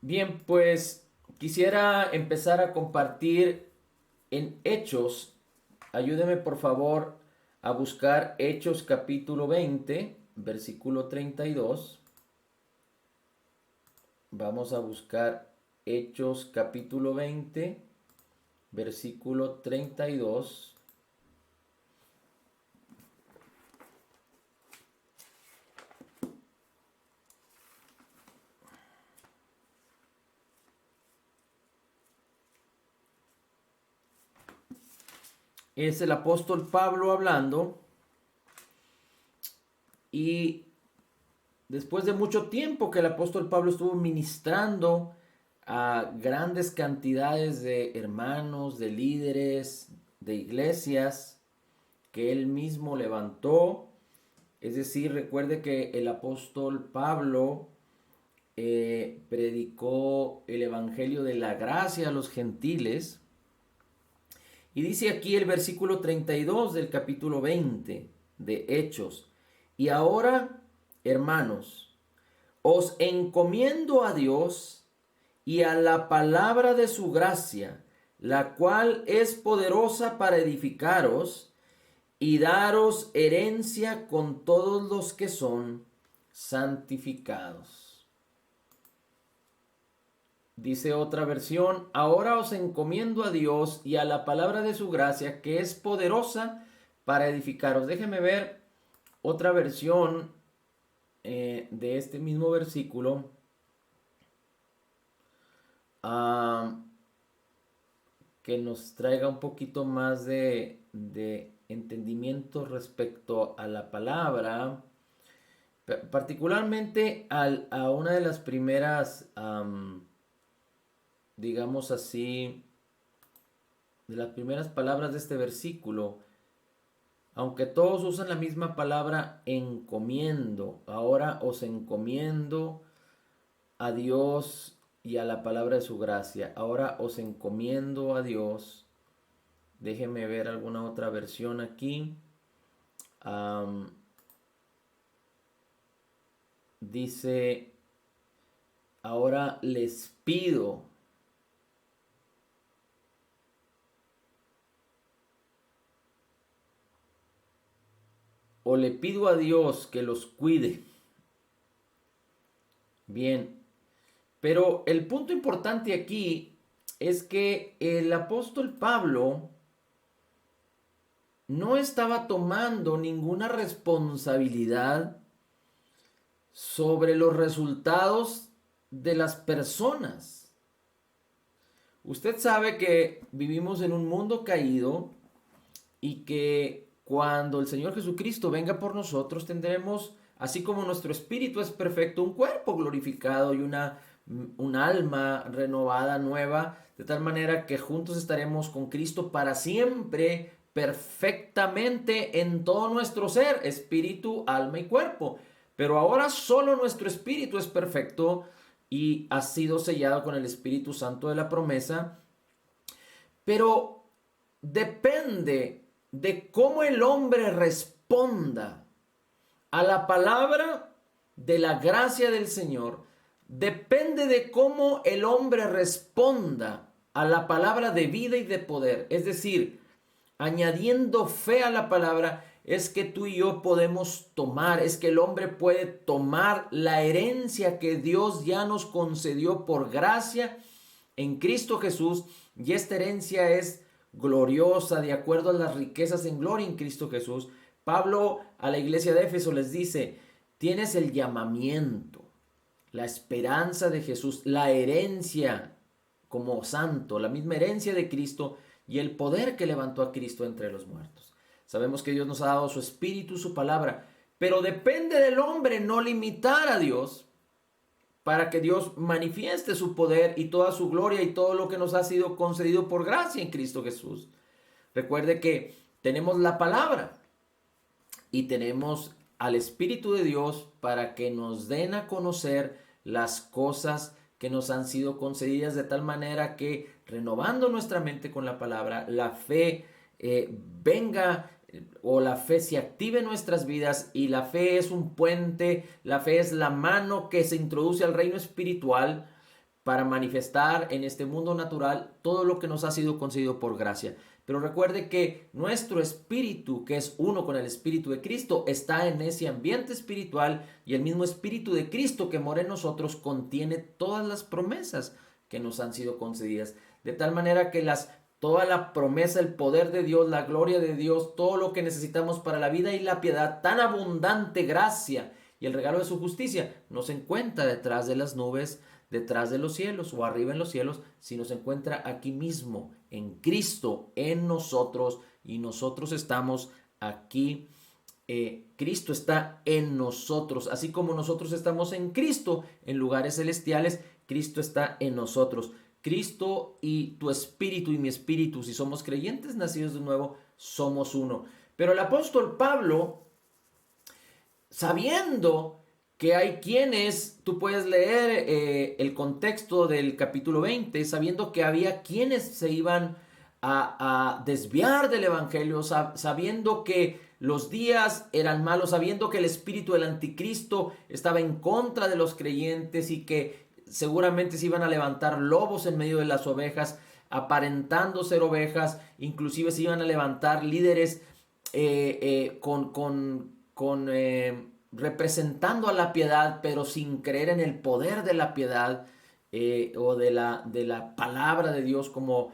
Bien, pues quisiera empezar a compartir en Hechos. Ayúdeme por favor a buscar Hechos capítulo 20, versículo 32. Vamos a buscar Hechos capítulo 20, versículo 32. Es el apóstol Pablo hablando y después de mucho tiempo que el apóstol Pablo estuvo ministrando a grandes cantidades de hermanos, de líderes, de iglesias que él mismo levantó. Es decir, recuerde que el apóstol Pablo predicó el evangelio de la gracia a los gentiles. Y dice aquí el versículo 32 del capítulo 20 de Hechos: y ahora, hermanos, os encomiendo a Dios y a la palabra de su gracia, la cual es poderosa para edificaros y daros herencia con todos los que son santificados. Dice otra versión: ahora os encomiendo a Dios y a la palabra de su gracia, que es poderosa para edificaros. Déjeme ver otra versión de este mismo versículo. ah, que nos traiga un poquito más de entendimiento respecto a la palabra, particularmente a una de las primeras, digamos así, de las primeras palabras de este versículo. Aunque todos usan la misma palabra encomiendo, ahora os encomiendo a Dios y a la palabra de su gracia. Ahora os encomiendo a Dios. Déjenme ver alguna otra versión aquí. Am, dice, ahora les pido. O le pido a Dios que los cuide. Bien, pero el punto importante aquí es que el apóstol Pablo no estaba tomando ninguna responsabilidad sobre los resultados de las personas. Usted sabe que vivimos en un mundo caído y que cuando el Señor Jesucristo venga por nosotros tendremos, así como nuestro espíritu es perfecto, un cuerpo glorificado y un alma renovada, nueva, de tal manera que juntos estaremos con Cristo para siempre, perfectamente en todo nuestro ser, espíritu, alma y cuerpo. Pero ahora solo nuestro espíritu es perfecto y ha sido sellado con el Espíritu Santo de la promesa. Pero depende de cómo el hombre responda a la palabra de la gracia del Señor. Depende de cómo el hombre responda a la palabra de vida y de poder. Es decir, añadiendo fe a la palabra, es que tú y yo podemos tomar, es que el hombre puede tomar la herencia que Dios ya nos concedió por gracia en Cristo Jesús, y esta herencia es gloriosa de acuerdo a las riquezas en gloria en Cristo Jesús. Pablo a la iglesia de Éfeso les dice: tienes el llamamiento, la esperanza de Jesús, la herencia como santo, la misma herencia de Cristo y el poder que levantó a Cristo entre los muertos. Sabemos que Dios nos ha dado su espíritu, su palabra, pero depende del hombre no limitar a Dios para que Dios manifieste su poder y toda su gloria y todo lo que nos ha sido concedido por gracia en Cristo Jesús. Recuerde que tenemos la palabra y tenemos al Espíritu de Dios para que nos den a conocer las cosas que nos han sido concedidas, de tal manera que, renovando nuestra mente con la palabra, la fe venga, o la fe se active en nuestras vidas. Y la fe es un puente, la fe es la mano que se introduce al reino espiritual para manifestar en este mundo natural todo lo que nos ha sido concedido por gracia. Pero recuerde que nuestro espíritu, que es uno con el espíritu de Cristo, está en ese ambiente espiritual, y el mismo espíritu de Cristo que mora en nosotros contiene todas las promesas que nos han sido concedidas. De tal manera que toda la promesa, el poder de Dios, la gloria de Dios, todo lo que necesitamos para la vida y la piedad, tan abundante gracia y el regalo de su justicia, no se encuentra detrás de las nubes, detrás de los cielos o arriba en los cielos, sino se encuentra aquí mismo, en Cristo, en nosotros, y nosotros estamos aquí. Cristo está en nosotros, así como nosotros estamos en Cristo en lugares celestiales. Cristo está en nosotros. Cristo y tu espíritu y mi espíritu, si somos creyentes nacidos de nuevo, somos uno. Pero el apóstol Pablo, sabiendo que hay quienes, tú puedes leer el contexto del capítulo 20, sabiendo que había quienes se iban a desviar del evangelio, sabiendo que los días eran malos, sabiendo que el espíritu del anticristo estaba en contra de los creyentes y que seguramente se iban a levantar lobos en medio de las ovejas, aparentando ser ovejas, inclusive se iban a levantar líderes representando a la piedad, pero sin creer en el poder de la piedad o de la palabra de Dios, como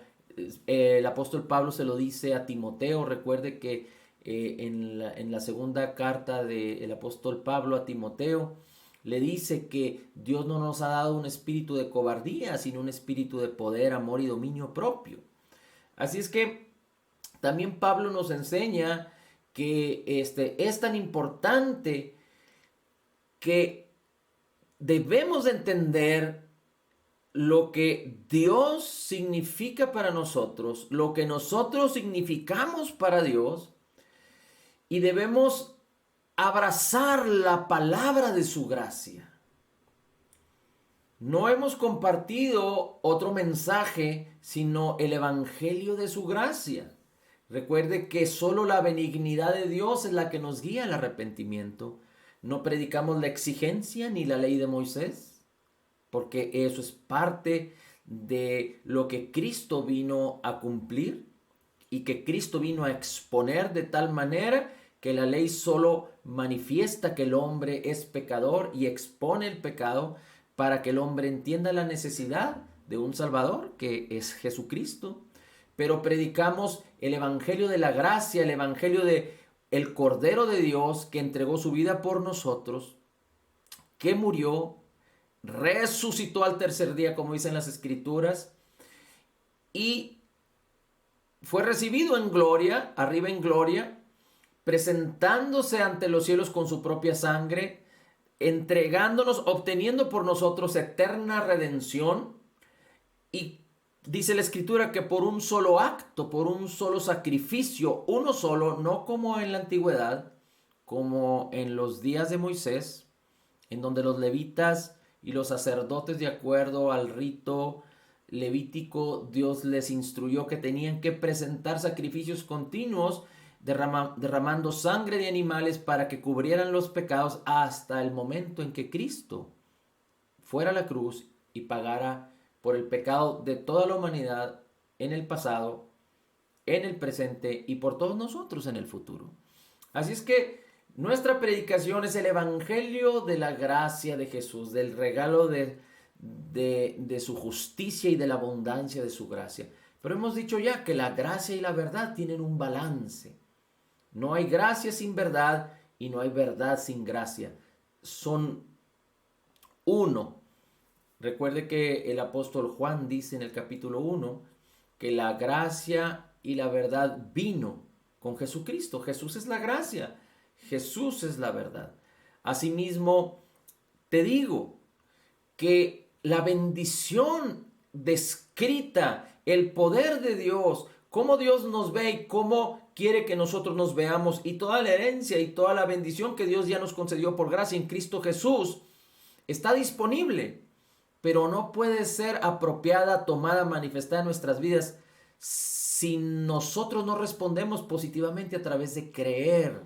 el apóstol Pablo se lo dice a Timoteo. Recuerde que en la segunda carta del apóstol Pablo a Timoteo, le dice que Dios no nos ha dado un espíritu de cobardía, sino un espíritu de poder, amor y dominio propio. Así es que también Pablo nos enseña que es tan importante que debemos de entender lo que Dios significa para nosotros, lo que nosotros significamos para Dios, y debemos abrazar la palabra de su gracia. No hemos compartido otro mensaje sino el evangelio de su gracia. Recuerde que solo la benignidad de Dios es la que nos guía al arrepentimiento. No predicamos la exigencia ni la ley de Moisés, porque eso es parte de lo que Cristo vino a cumplir y que Cristo vino a exponer, de tal manera que la ley solo manifiesta que el hombre es pecador y expone el pecado para que el hombre entienda la necesidad de un Salvador, que es Jesucristo. Pero predicamos el evangelio de la gracia, el evangelio de el Cordero de Dios que entregó su vida por nosotros, que murió, resucitó al tercer día, como dicen las Escrituras, y fue recibido en gloria, arriba en gloria, presentándose ante los cielos con su propia sangre, entregándonos, obteniendo por nosotros eterna redención. Y dice la Escritura que por un solo acto, por un solo sacrificio, uno solo, no como en la antigüedad, como en los días de Moisés, en donde los levitas y los sacerdotes, de acuerdo al rito levítico, Dios les instruyó que tenían que presentar sacrificios continuos, derramando sangre de animales para que cubrieran los pecados hasta el momento en que Cristo fuera a la cruz y pagara por el pecado de toda la humanidad en el pasado, en el presente y por todos nosotros en el futuro. Así es que nuestra predicación es el evangelio de la gracia de Jesús, del regalo de su justicia y de la abundancia de su gracia. Pero hemos dicho ya que la gracia y la verdad tienen un balance. No hay gracia sin verdad y no hay verdad sin gracia. Son uno. Recuerde que el apóstol Juan dice en el capítulo 1 que la gracia y la verdad vino con Jesucristo. Jesús es la gracia, Jesús es la verdad. Asimismo, te digo que la bendición descrita, el poder de Dios, cómo Dios nos ve y cómo quiere que nosotros nos veamos, y toda la herencia y toda la bendición que Dios ya nos concedió por gracia en Cristo Jesús, está disponible, pero no puede ser apropiada, tomada, manifestada en nuestras vidas si nosotros no respondemos positivamente a través de creer,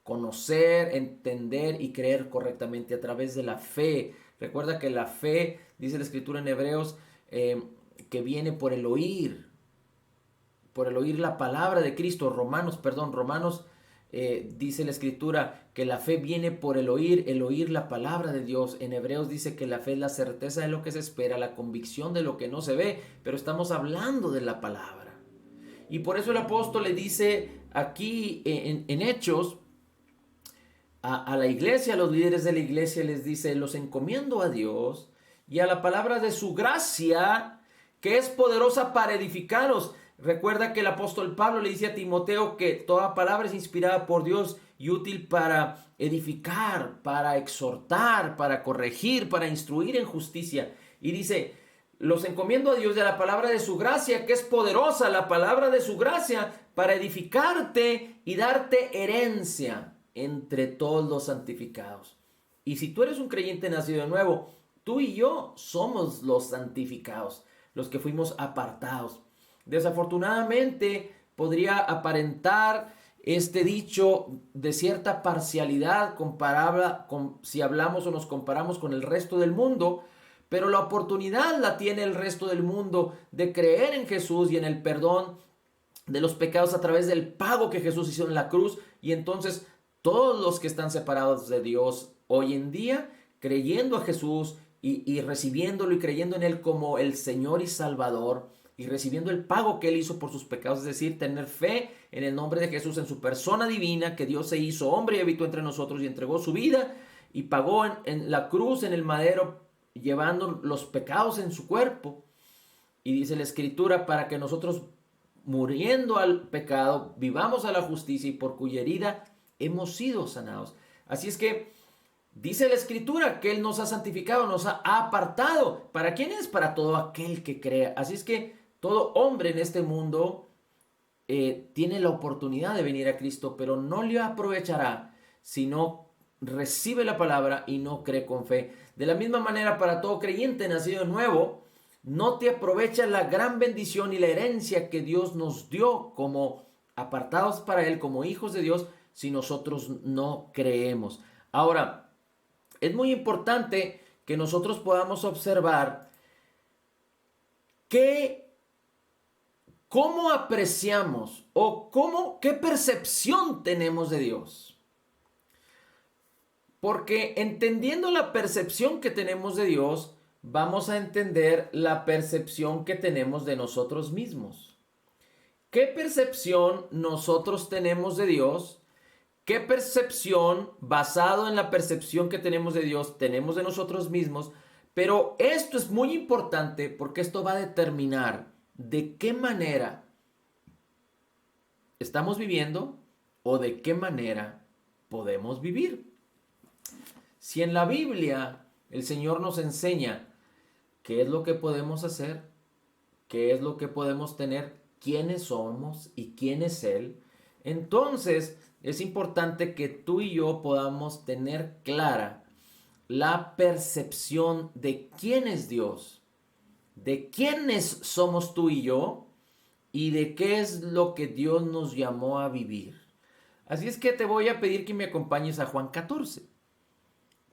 conocer, entender y creer correctamente a través de la fe, Recuerda que la fe, dice la Escritura en Hebreos, que viene por el oír la palabra de Cristo. Romanos, dice la Escritura que la fe viene por el oír la palabra de Dios. En Hebreos dice que la fe es la certeza de lo que se espera, la convicción de lo que no se ve, pero estamos hablando de la palabra. Y por eso el apóstol le dice aquí en Hechos a la iglesia, a los líderes de la iglesia, les dice: los encomiendo a Dios y a la palabra de su gracia, que es poderosa para edificaros. Recuerda que el apóstol Pablo le dice a Timoteo que toda palabra es inspirada por Dios y útil para edificar, para exhortar, para corregir, para instruir en justicia. Y dice: los encomiendo a Dios y a la palabra de su gracia, que es poderosa, la palabra de su gracia, para edificarte y darte herencia entre todos los santificados. Y si tú eres un creyente nacido de nuevo, tú y yo somos los santificados, los que fuimos apartados. Desafortunadamente podría aparentar este dicho de cierta parcialidad comparable si hablamos o nos comparamos con el resto del mundo, pero la oportunidad la tiene el resto del mundo de creer en Jesús y en el perdón de los pecados a través del pago que Jesús hizo en la cruz. Y entonces todos los que están separados de Dios hoy en día, creyendo a Jesús y recibiéndolo y creyendo en Él como el Señor y Salvador, y recibiendo el pago que Él hizo por sus pecados, es decir, tener fe en el nombre de Jesús, en su persona divina, que Dios se hizo hombre y habitó entre nosotros y entregó su vida y pagó en la cruz, en el madero, llevando los pecados en su cuerpo. Y dice la Escritura, para que nosotros, muriendo al pecado, vivamos a la justicia, y por cuya herida hemos sido sanados. Así es que dice la Escritura que Él nos ha santificado, nos ha apartado. ¿Para quién es? Para todo aquel que crea. Así es que todo hombre en este mundo tiene la oportunidad de venir a Cristo, pero no le aprovechará si no recibe la palabra y no cree con fe. De la misma manera, para todo creyente nacido de nuevo, no te aprovecha la gran bendición y la herencia que Dios nos dio como apartados para Él, como hijos de Dios, si nosotros no creemos. Ahora, es muy importante que nosotros podamos observar cómo apreciamos o qué percepción tenemos de Dios. Porque entendiendo la percepción que tenemos de Dios, vamos a entender la percepción que tenemos de nosotros mismos. ¿Qué percepción nosotros tenemos de Dios? ¿Qué percepción, basado en la percepción que tenemos de Dios, tenemos de nosotros mismos? Pero esto es muy importante porque esto va a determinar de qué manera estamos viviendo o de qué manera podemos vivir. Si en la Biblia el Señor nos enseña qué es lo que podemos hacer, qué es lo que podemos tener, quiénes somos y quién es Él, entonces es importante que tú y yo podamos tener clara la percepción de quién es Dios, de quiénes somos tú y yo y de qué es lo que Dios nos llamó a vivir. Así es que te voy a pedir que me acompañes a Juan 14.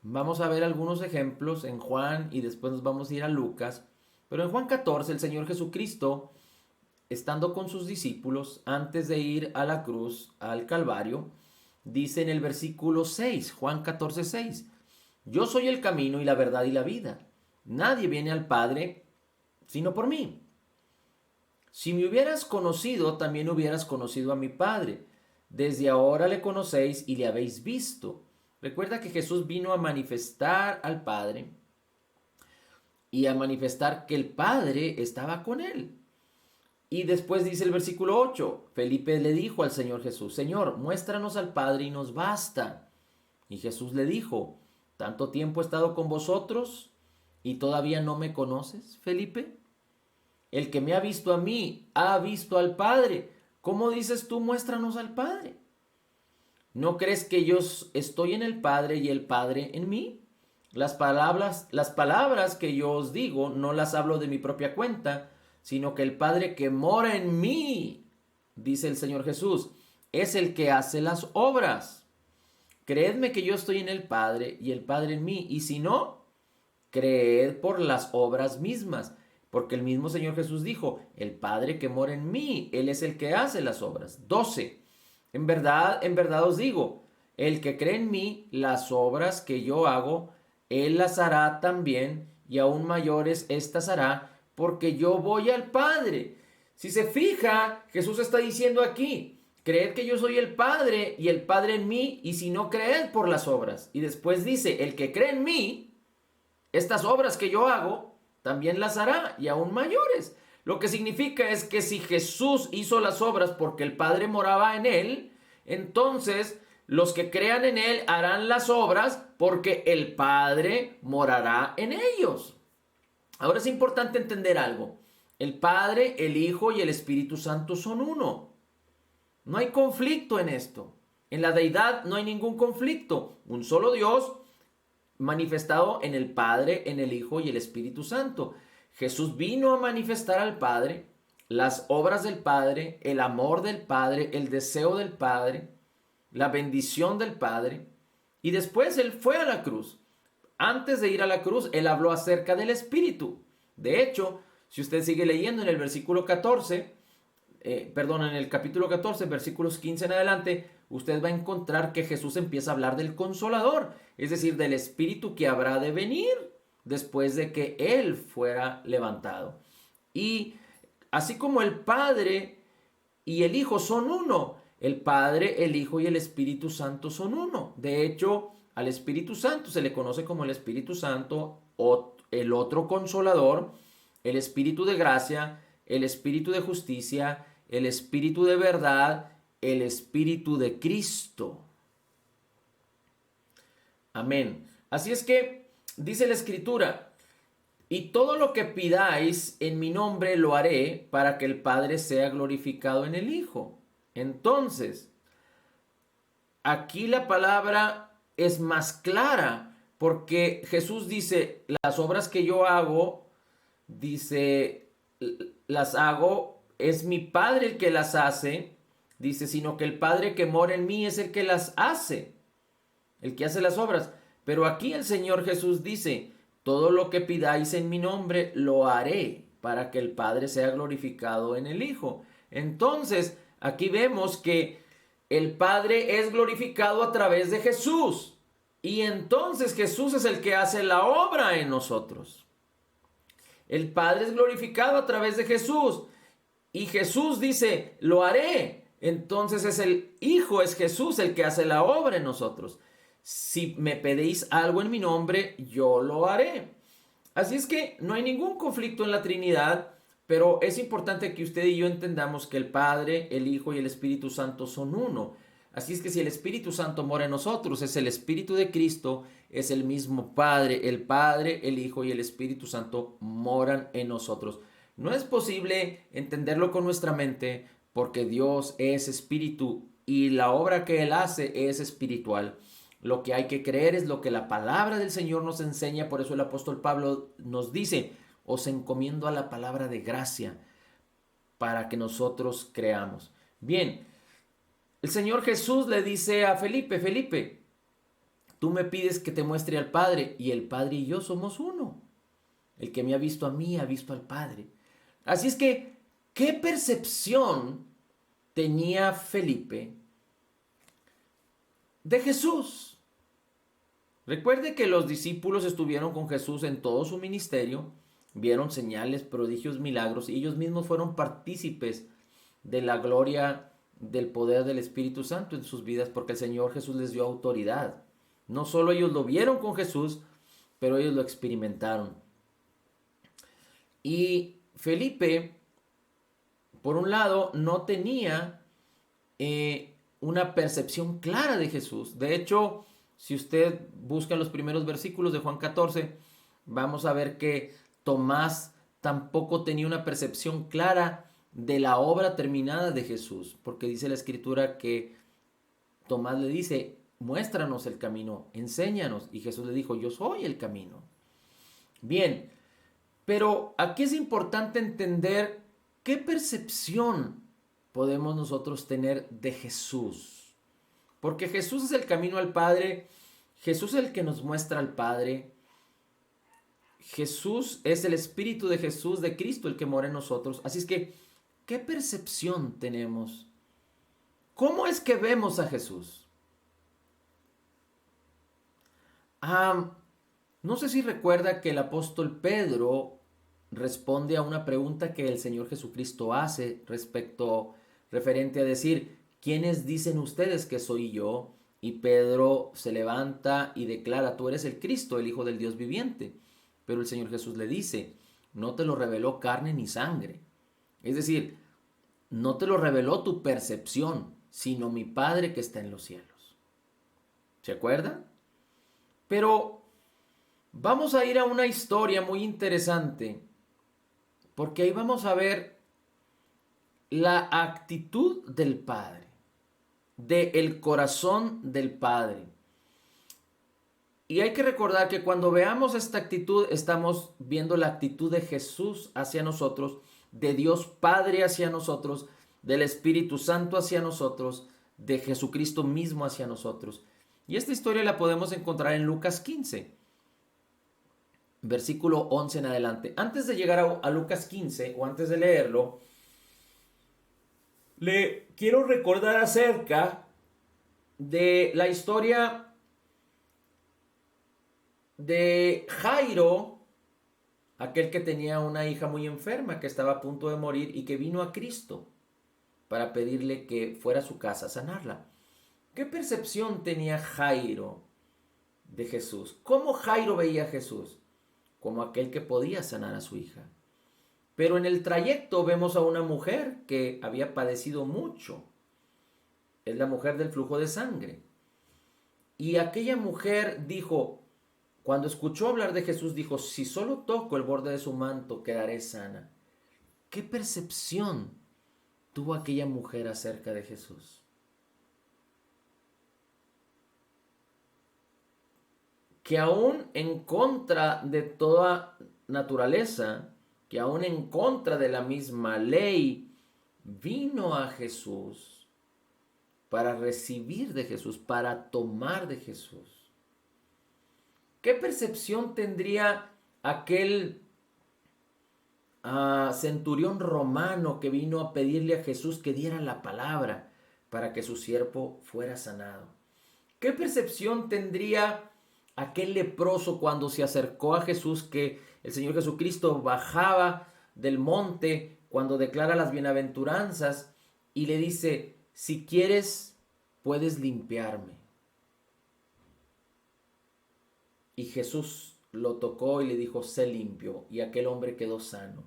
Vamos a ver algunos ejemplos en Juan y después nos vamos a ir a Lucas. Pero en Juan 14 el Señor Jesucristo, estando con sus discípulos, antes de ir a la cruz, al Calvario, dice en el versículo 6, Juan 14, 6, yo soy el camino y la verdad y la vida. Nadie viene al Padre sino por mí. Si me hubieras conocido, también hubieras conocido a mi Padre. Desde ahora le conocéis y le habéis visto. Recuerda que Jesús vino a manifestar al Padre y a manifestar que el Padre estaba con él. Y después dice el versículo 8, Felipe le dijo al Señor Jesús, Señor, muéstranos al Padre y nos basta. Y Jesús le dijo, ¿tanto tiempo he estado con vosotros y todavía no me conoces, Felipe? El que me ha visto a mí, ha visto al Padre. ¿Cómo dices tú, muéstranos al Padre? ¿No crees que yo estoy en el Padre y el Padre en mí? Las palabras que yo os digo no las hablo de mi propia cuenta, sino que el Padre que mora en mí, dice el Señor Jesús, es el que hace las obras. Creedme que yo estoy en el Padre y el Padre en mí, y si no, creed por las obras mismas. Porque el mismo Señor Jesús dijo, el Padre que mora en mí, Él es el que hace las obras. 12. En verdad os digo, el que cree en mí, las obras que yo hago, Él las hará también, y aún mayores estas hará, porque yo voy al Padre. Si se fija, Jesús está diciendo aquí, creed que yo soy el Padre y el Padre en mí, y si no, creed por las obras. Y después dice, el que cree en mí, estas obras que yo hago, también las hará y aún mayores. Lo que significa es que si Jesús hizo las obras porque el Padre moraba en él, entonces los que crean en él harán las obras porque el Padre morará en ellos. Ahora es importante entender algo. El Padre, el Hijo y el Espíritu Santo son uno. No hay conflicto en esto. En la deidad no hay ningún conflicto. Un solo Dios manifestado en el Padre, en el Hijo y el Espíritu Santo. Jesús vino a manifestar al Padre, las obras del Padre, el amor del Padre, el deseo del Padre, la bendición del Padre. Y después Él fue a la cruz. Antes de ir a la cruz, Él habló acerca del Espíritu. De hecho, si usted sigue leyendo en el versículo 14, en el capítulo 14, versículos 15 en adelante, usted va a encontrar que Jesús empieza a hablar del Consolador, es decir, del Espíritu que habrá de venir después de que Él fuera levantado. Y así como el Padre y el Hijo son uno, el Padre, el Hijo y el Espíritu Santo son uno. De hecho, al Espíritu Santo se le conoce como el Espíritu Santo o el otro Consolador, el Espíritu de gracia, el Espíritu de justicia, el Espíritu de verdad, el Espíritu de Cristo. Amén. Así es que dice la Escritura, y todo lo que pidáis en mi nombre lo haré para que el Padre sea glorificado en el Hijo. Entonces, aquí la palabra es más clara porque Jesús dice, las obras que yo hago, dice, las hago, es mi Padre el que las hace, dice, sino que el Padre que mora en mí es el que las hace, el que hace las obras. Pero aquí el Señor Jesús dice, todo lo que pidáis en mi nombre lo haré para que el Padre sea glorificado en el Hijo. Entonces, aquí vemos que el Padre es glorificado a través de Jesús. Y entonces Jesús es el que hace la obra en nosotros. El Padre es glorificado a través de Jesús. Y Jesús dice, lo haré. Entonces es el Hijo, es Jesús el que hace la obra en nosotros. Si me pedéis algo en mi nombre, yo lo haré. Así es que no hay ningún conflicto en la Trinidad, pero es importante que usted y yo entendamos que el Padre, el Hijo y el Espíritu Santo son uno. Así es que si el Espíritu Santo mora en nosotros, es el Espíritu de Cristo, es el mismo Padre, el Hijo y el Espíritu Santo moran en nosotros. No es posible entenderlo con nuestra mente porque Dios es espíritu y la obra que Él hace es espiritual. Lo que hay que creer es lo que la palabra del Señor nos enseña. Por eso el apóstol Pablo nos dice, os encomiendo a la palabra de gracia para que nosotros creamos. Bien, el Señor Jesús le dice a Felipe, Felipe, tú me pides que te muestre al Padre y el Padre y yo somos uno. El que me ha visto a mí ha visto al Padre. Así es que, ¿qué percepción tenía Felipe de Jesús? Recuerde que los discípulos estuvieron con Jesús en todo su ministerio, vieron señales, prodigios, milagros, y ellos mismos fueron partícipes de la gloria del poder del Espíritu Santo en sus vidas, porque el Señor Jesús les dio autoridad. No solo ellos lo vieron con Jesús, pero ellos lo experimentaron. Y Felipe, por un lado, no tenía una percepción clara de Jesús. De hecho, si usted busca los primeros versículos de Juan 14, vamos a ver que Tomás tampoco tenía una percepción clara de la obra terminada de Jesús, porque dice la Escritura que Tomás le dice, muéstranos el camino, enséñanos. Y Jesús le dijo, yo soy el camino. Bien, pero aquí es importante entender qué percepción podemos nosotros tener de Jesús. Porque Jesús es el camino al Padre, Jesús es el que nos muestra al Padre. Jesús es el Espíritu de Jesús, de Cristo, el que mora en nosotros. Así es que, ¿qué percepción tenemos? ¿Cómo es que vemos a Jesús? No sé si recuerda que el apóstol Pedro responde a una pregunta que el Señor Jesucristo hace referente a decir, ¿quiénes dicen ustedes que soy yo? Y Pedro se levanta y declara, tú eres el Cristo, el Hijo del Dios viviente. Pero el Señor Jesús le dice, no te lo reveló carne ni sangre. Es decir, no te lo reveló tu percepción, sino mi Padre que está en los cielos. ¿Se acuerdan? Pero vamos a ir a una historia muy interesante, porque ahí vamos a ver la actitud del Padre, del corazón del Padre. Y hay que recordar que cuando veamos esta actitud, estamos viendo la actitud de Jesús hacia nosotros, de Dios Padre hacia nosotros, del Espíritu Santo hacia nosotros, de Jesucristo mismo hacia nosotros. Y esta historia la podemos encontrar en Lucas 15, versículo 11 en adelante. Antes de llegar a Lucas 15, o antes de leerlo, le quiero recordar acerca de la historia de Jairo, aquel que tenía una hija muy enferma que estaba a punto de morir y que vino a Cristo para pedirle que fuera a su casa a sanarla. ¿Qué percepción tenía Jairo de Jesús? ¿Cómo Jairo veía a Jesús? Como aquel que podía sanar a su hija. Pero en el trayecto vemos a una mujer que había padecido mucho. Es la mujer del flujo de sangre. Y aquella mujer dijo, cuando escuchó hablar de Jesús, dijo, si solo toco el borde de su manto, quedaré sana. ¿Qué percepción tuvo aquella mujer acerca de Jesús? Que aún en contra de toda naturaleza, que aún en contra de la misma ley, vino a Jesús para recibir de Jesús, para tomar de Jesús. ¿Qué percepción tendría aquel centurión romano que vino a pedirle a Jesús que diera la palabra para que su siervo fuera sanado? ¿Qué percepción tendría aquel leproso cuando se acercó a Jesús, que el Señor Jesucristo bajaba del monte cuando declara las bienaventuranzas y le dice, si quieres, puedes limpiarme? Y Jesús lo tocó y le dijo, sé limpio, y aquel hombre quedó sano.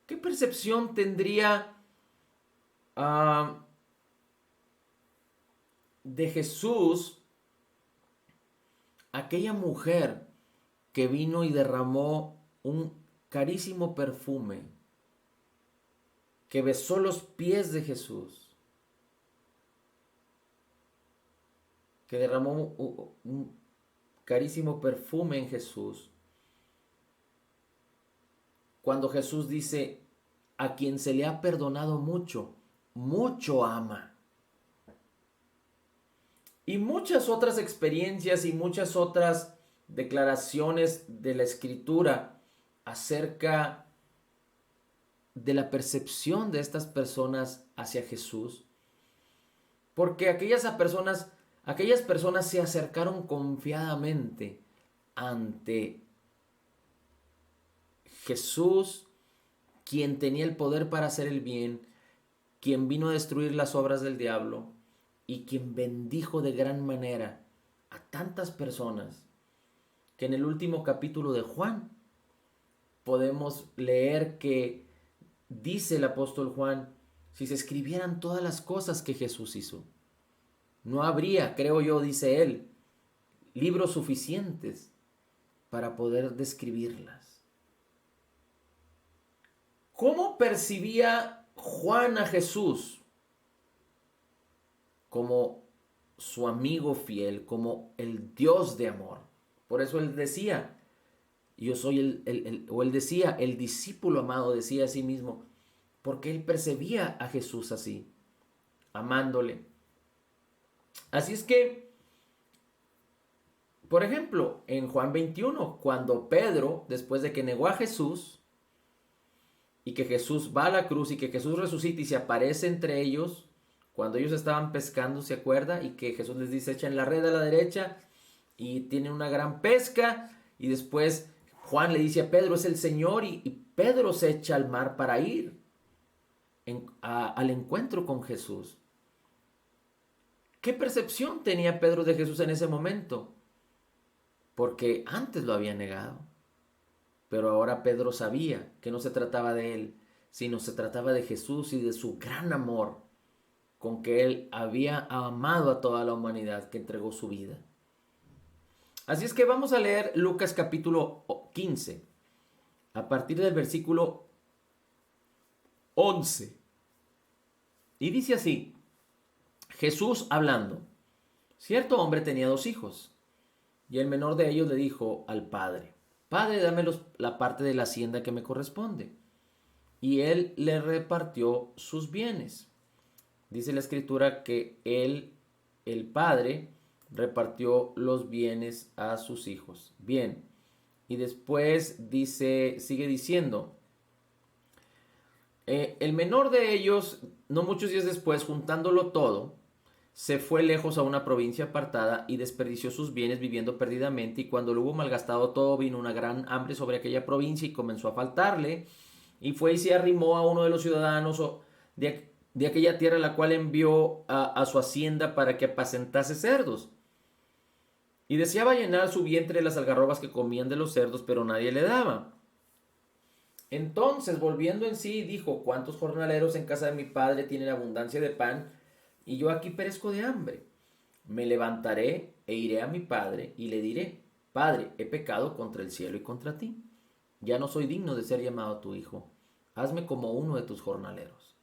¿Qué percepción tendría de Jesús aquella mujer que vino y derramó un carísimo perfume, que besó los pies de Jesús, que derramó un carísimo perfume en Jesús? Cuando Jesús dice, a quien se le ha perdonado mucho, mucho ama. Y muchas otras experiencias y muchas otras declaraciones de la Escritura acerca de la percepción de estas personas hacia Jesús. Porque aquellas personas se acercaron confiadamente ante Jesús, quien tenía el poder para hacer el bien, quien vino a destruir las obras del diablo y quien bendijo de gran manera a tantas personas que en el último capítulo de Juan podemos leer que dice el apóstol Juan, si se escribieran todas las cosas que Jesús hizo, no habría, creo yo, dice él, libros suficientes para poder describirlas. ¿Cómo percibía Juan a Jesús? Como su amigo fiel, como el Dios de amor. Por eso él decía, yo soy él decía, el discípulo amado, decía a sí mismo, porque él percibía a Jesús así, amándole. Así es que Por ejemplo, en Juan 21, cuando Pedro, después de que negó a Jesús, y que Jesús va a la cruz y que Jesús resucita y se aparece entre ellos, cuando ellos estaban pescando, ¿se acuerda? Y que Jesús les dice, echen la red a la derecha y tienen una gran pesca. Y después Juan le dice a Pedro, es el Señor, y Pedro se echa al mar para ir al encuentro con Jesús. ¿Qué percepción tenía Pedro de Jesús en ese momento? Porque antes lo había negado. Pero ahora Pedro sabía que no se trataba de él, sino se trataba de Jesús y de su gran amor con que él había amado a toda la humanidad, que entregó su vida. Así es que vamos a leer Lucas capítulo 15, a partir del versículo 11. Y dice así, Jesús hablando, cierto hombre tenía 2 hijos, y el menor de ellos le dijo al padre, Padre, dame la parte de la hacienda que me corresponde. Y él le repartió sus bienes. Dice la escritura que él, el padre, repartió los bienes a sus hijos. Bien. Y después dice, sigue diciendo, el menor de ellos, no muchos días después, juntándolo todo, se fue lejos a una provincia apartada y desperdició sus bienes viviendo perdidamente, y cuando lo hubo malgastado todo, vino una gran hambre sobre aquella provincia y comenzó a faltarle, y fue y se arrimó a uno de los ciudadanos de aquella tierra, la cual envió a su hacienda para que apacentase cerdos. Y deseaba llenar su vientre de las algarrobas que comían de los cerdos, pero nadie le daba. Entonces, volviendo en sí, dijo, ¿cuántos jornaleros en casa de mi padre tienen abundancia de pan, y yo aquí perezco de hambre? Me levantaré e iré a mi padre y le diré, Padre, he pecado contra el cielo y contra ti. Ya no soy digno de ser llamado tu hijo. Hazme como uno de tus jornaleros.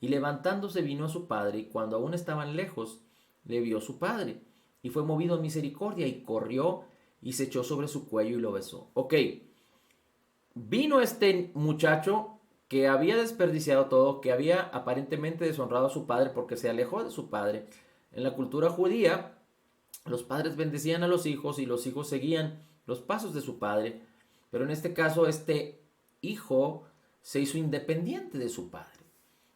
Y levantándose vino a su padre, y cuando aún estaban lejos, le vio su padre, y fue movido a misericordia, y corrió y se echó sobre su cuello y lo besó. Ok, vino este muchacho que había desperdiciado todo, que había aparentemente deshonrado a su padre porque se alejó de su padre. En la cultura judía, los padres bendecían a los hijos y los hijos seguían los pasos de su padre. Pero en este caso, este hijo se hizo independiente de su padre.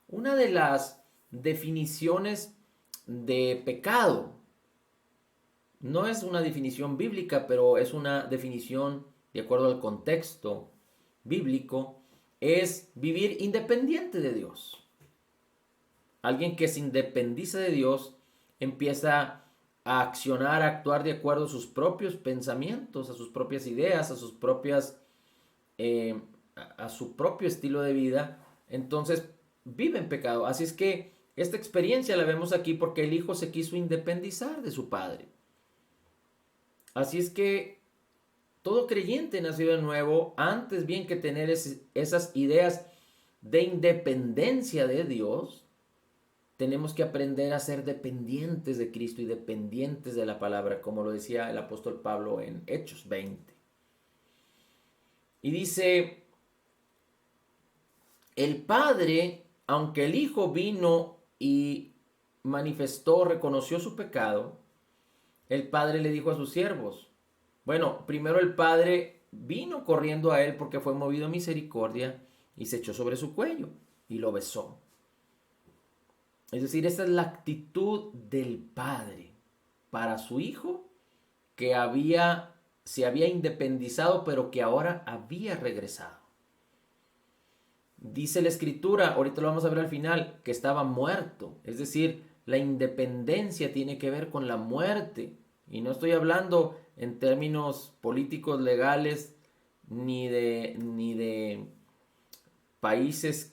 Una de las definiciones de pecado no es una definición bíblica, pero es una definición de acuerdo al contexto bíblico, es vivir independiente de Dios. Alguien que se independiza de Dios empieza a accionar, a actuar de acuerdo a sus propios pensamientos, a sus propias ideas, a sus propias, a su propio estilo de vida. Entonces vive en pecado. Así es que esta experiencia la vemos aquí porque el hijo se quiso independizar de su padre. Así es que todo creyente nacido de nuevo, antes bien que tener esas ideas de independencia de Dios, tenemos que aprender a ser dependientes de Cristo y dependientes de la palabra, como lo decía el apóstol Pablo en Hechos 20. Y dice, el Padre, aunque el Hijo vino y manifestó, reconoció su pecado, el Padre le dijo a sus siervos, bueno, primero el Padre vino corriendo a él porque fue movido a misericordia y se echó sobre su cuello y lo besó. Es decir, esa es la actitud del Padre para su Hijo que se había independizado, pero que ahora había regresado. Dice la Escritura, ahorita lo vamos a ver al final, que estaba muerto. Es decir, la independencia tiene que ver con la muerte. Y no estoy hablando en términos políticos, legales, ni de países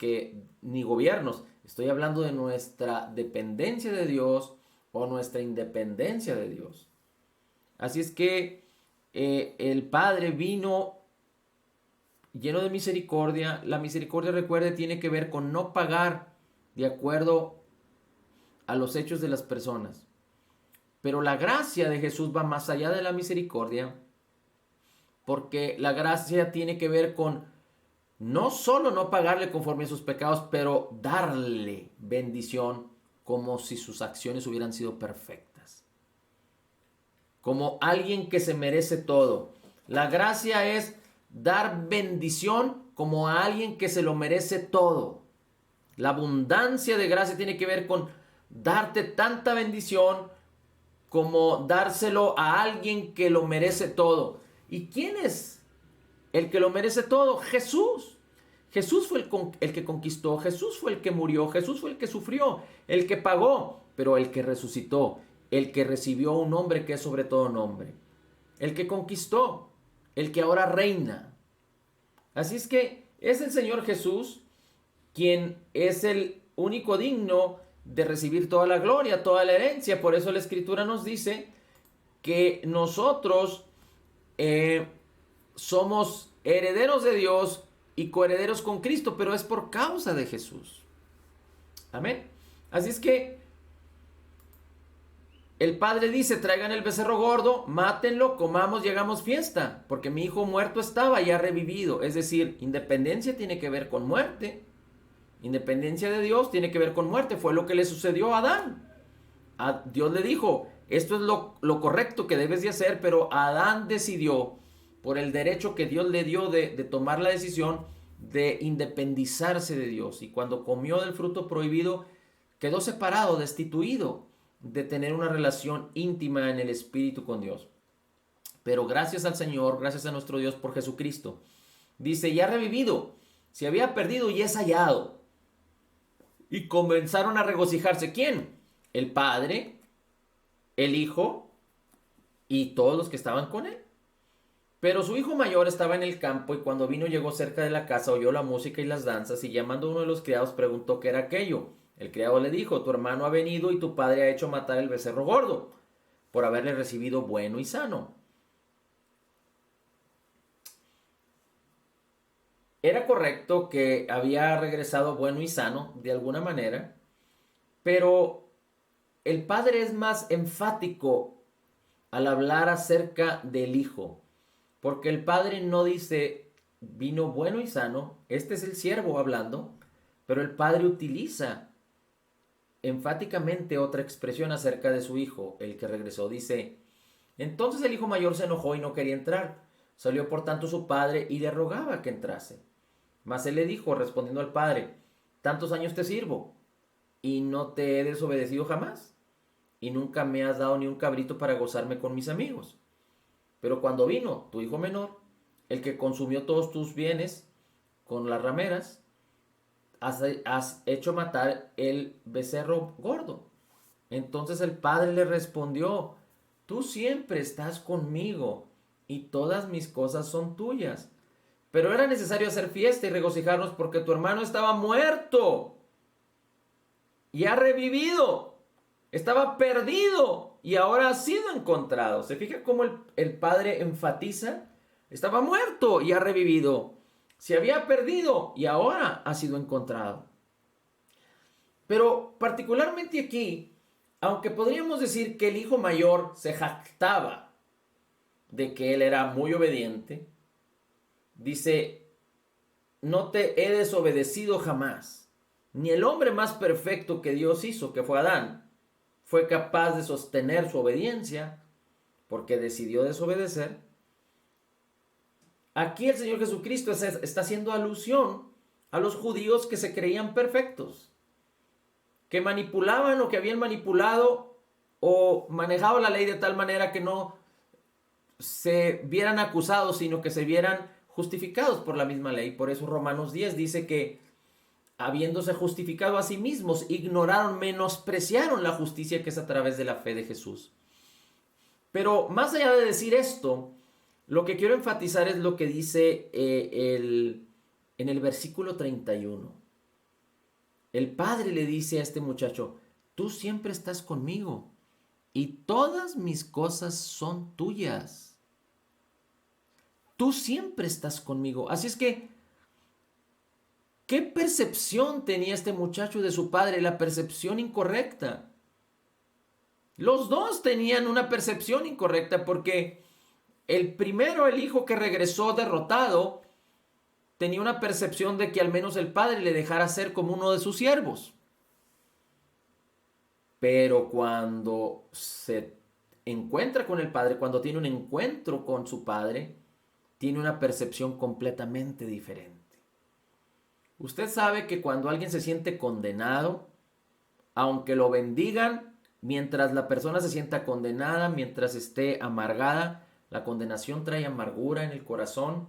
ni gobiernos. Estoy hablando de nuestra dependencia de Dios o nuestra independencia de Dios. Así es que el Padre vino lleno de misericordia. La misericordia, recuerde, tiene que ver con no pagar de acuerdo a los hechos de las personas. Pero la gracia de Jesús va más allá de la misericordia, porque la gracia tiene que ver con no solo no pagarle conforme a sus pecados, pero darle bendición como si sus acciones hubieran sido perfectas. como alguien que se merece todo. La gracia es dar bendición como a alguien que se lo merece todo. La abundancia de gracia tiene que ver con darte tanta bendición como dárselo a alguien que lo merece todo. ¿Y quién es el que lo merece todo? Jesús. Jesús fue el que conquistó, Jesús fue el que murió, Jesús fue el que sufrió, el que pagó, pero el que resucitó, el que recibió un nombre que es sobre todo nombre, el que conquistó, el que ahora reina. Así es que es el Señor Jesús quien es el único digno de recibir toda la gloria, toda la herencia. Por eso la Escritura nos dice que nosotros somos herederos de Dios y coherederos con Cristo, pero es por causa de Jesús. Amén. Así es que el padre dice: traigan el becerro gordo, mátenlo, comamos y hagamos fiesta, porque mi hijo muerto estaba y ha revivido. Es decir, independencia tiene que ver con muerte. Independencia de Dios tiene que ver con muerte. Fue lo que le sucedió a Adán. Dios le dijo: esto es lo correcto que debes de hacer, pero Adán decidió, por el derecho que Dios le dio de tomar la decisión de independizarse de Dios. Y cuando comió del fruto prohibido, quedó separado, destituido de tener una relación íntima en el Espíritu con Dios. Pero gracias al Señor, gracias a nuestro Dios por Jesucristo. Dice: ya ha revivido, se había perdido y es hallado. Y comenzaron a regocijarse. ¿Quién? El Padre, el Hijo y todos los que estaban con él. Pero su hijo mayor estaba en el campo, y cuando vino llegó cerca de la casa, oyó la música y las danzas, y llamando a uno de los criados preguntó qué era aquello. El criado le dijo: tu hermano ha venido y tu padre ha hecho matar el becerro gordo, por haberle recibido bueno y sano. Era correcto que había regresado bueno y sano, de alguna manera, pero el padre es más enfático al hablar acerca del hijo, porque el padre no dice vino bueno y sano, este es el siervo hablando, pero el padre utiliza enfáticamente otra expresión acerca de su hijo, el que regresó. Dice: entonces el hijo mayor se enojó y no quería entrar. Salió por tanto su padre y le rogaba que entrase. Mas él le dijo, respondiendo al padre: tantos años te sirvo y no te he desobedecido jamás, y nunca me has dado ni un cabrito para gozarme con mis amigos. Pero cuando vino tu hijo menor, el que consumió todos tus bienes con las rameras, has hecho matar el becerro gordo. Entonces el padre le respondió: tú siempre estás conmigo y todas mis cosas son tuyas. Pero era necesario hacer fiesta y regocijarnos, porque tu hermano estaba muerto y ha revivido. Estaba perdido y ahora ha sido encontrado. ¿Se fija cómo el padre enfatiza? Estaba muerto y ha revivido. Se había perdido y ahora ha sido encontrado. Pero particularmente aquí, aunque podríamos decir que el hijo mayor se jactaba de que él era muy obediente, dice: no te he desobedecido jamás. Ni el hombre más perfecto que Dios hizo, que fue Adán, fue capaz de sostener su obediencia, porque decidió desobedecer. Aquí el Señor Jesucristo está haciendo alusión a los judíos que se creían perfectos, que manipulaban o que habían manipulado o manejado la ley de tal manera que no se vieran acusados, sino que se vieran justificados por la misma ley. Por eso Romanos 10 dice que, habiéndose justificado a sí mismos, ignoraron, menospreciaron la justicia que es a través de la fe de Jesús. Pero más allá de decir esto, lo que quiero enfatizar es lo que dice en el versículo 31. El padre le dice a este muchacho: tú siempre estás conmigo y todas mis cosas son tuyas. Tú siempre estás conmigo. Así es que, ¿qué percepción tenía este muchacho de su padre? La percepción incorrecta. Los dos tenían una percepción incorrecta, porque el primero, el hijo que regresó derrotado, tenía una percepción de que al menos el padre le dejara ser como uno de sus siervos. Pero cuando se encuentra con el Padre, cuando tiene un encuentro con su Padre, tiene una percepción completamente diferente. Usted sabe que cuando alguien se siente condenado, aunque lo bendigan, mientras la persona se sienta condenada, mientras esté amargada, la condenación trae amargura en el corazón,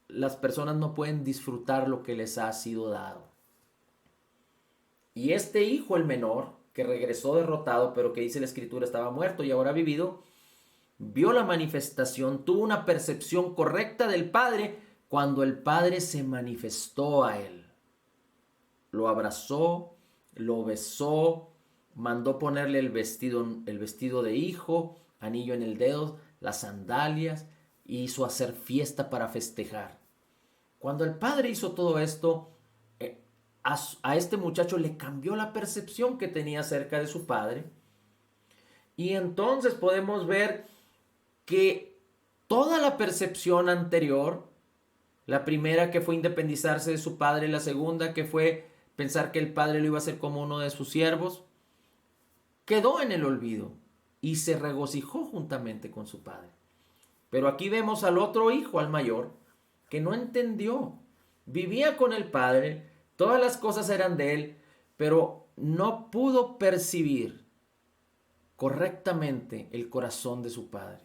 las personas no pueden disfrutar lo que les ha sido dado. Y este hijo, el menor, que regresó derrotado, pero que dice la escritura estaba muerto y ahora ha vivido, vio la manifestación, tuvo una percepción correcta del Padre cuando el Padre se manifestó a él. Lo abrazó, lo besó, mandó ponerle el vestido de hijo, anillo en el dedo, las sandalias, y hizo hacer fiesta para festejar. Cuando el Padre hizo todo esto, a este muchacho le cambió la percepción que tenía acerca de su padre. Y entonces podemos ver que toda la percepción anterior, la primera que fue independizarse de su padre, la segunda que fue pensar que el padre lo iba a hacer como uno de sus siervos, quedó en el olvido y se regocijó juntamente con su padre. Pero aquí vemos al otro hijo, al mayor, que no entendió. Vivía con el padre, todas las cosas eran de él, pero no pudo percibir correctamente el corazón de su padre.